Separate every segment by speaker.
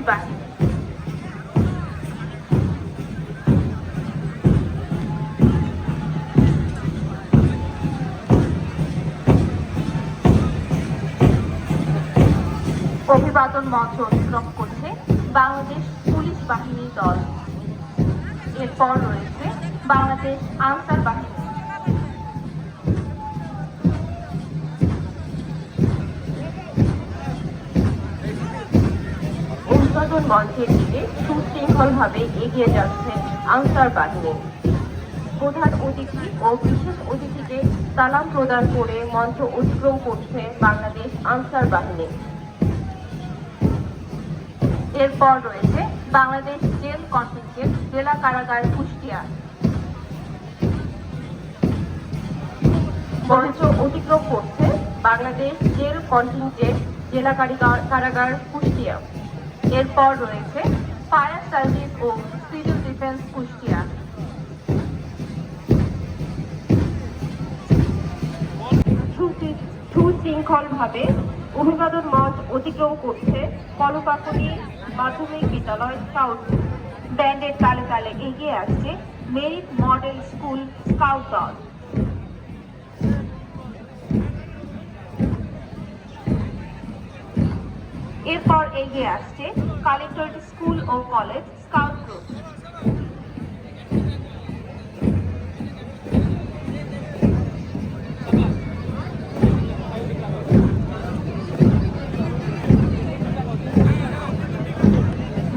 Speaker 1: বাহিনী। অভিবাদন মঞ্চ অতিক্রম করছে বাংলাদেশ পুলিশ বাহিনী দল। এরপর রয়েছে বাংলাদেশ আনসার বাহিনী। অভিবাদন মঞ্চের দিকে সুশৃঙ্খলভাবে এগিয়ে যাচ্ছে আনসার বাহিনী। প্রধান অতিথি ও বিশেষ অতিথিকে সালাম প্রদান করে মঞ্চ অতিক্রম করছে বাংলাদেশ আনসার বাহিনী। এরপর রয়েছে বাংলাদেশ জেল কন্টিনজেন্ট, জেলা কারাগার কুষ্টিয়া। মঞ্চ অতিক্রম করছে বাংলাদেশ জেল কন্টিনজেন্ট, জেলা কারাগার কুষ্টিয়া। এরপর রয়েছে ফায়ার সার্ভিস ও সিভিল ডিফেন্স কুষ্টিয়া। সুশৃঙ্খলভাবে অভিবাদন মঞ্চ অতিক্রম করছে কলপাকনি মাধ্যমিক বিদ্যালয় স্কাউট। ব্যান্ডের তালে তালে এগিয়ে আসছে মেরিট মডেল স্কুল স্কাউট দল। এরপর এগিয়ে আসছে কালেক্টরেট স্কুল ও কলেজ স্কাউট গ্রুপ।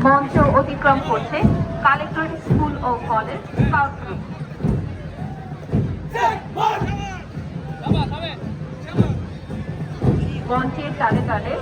Speaker 1: মঞ্চ অতিক্রম করছে কালেক্টরেট স্কুল ও কলেজ স্কাউট গ্রুপ। মঞ্চের তালে তালে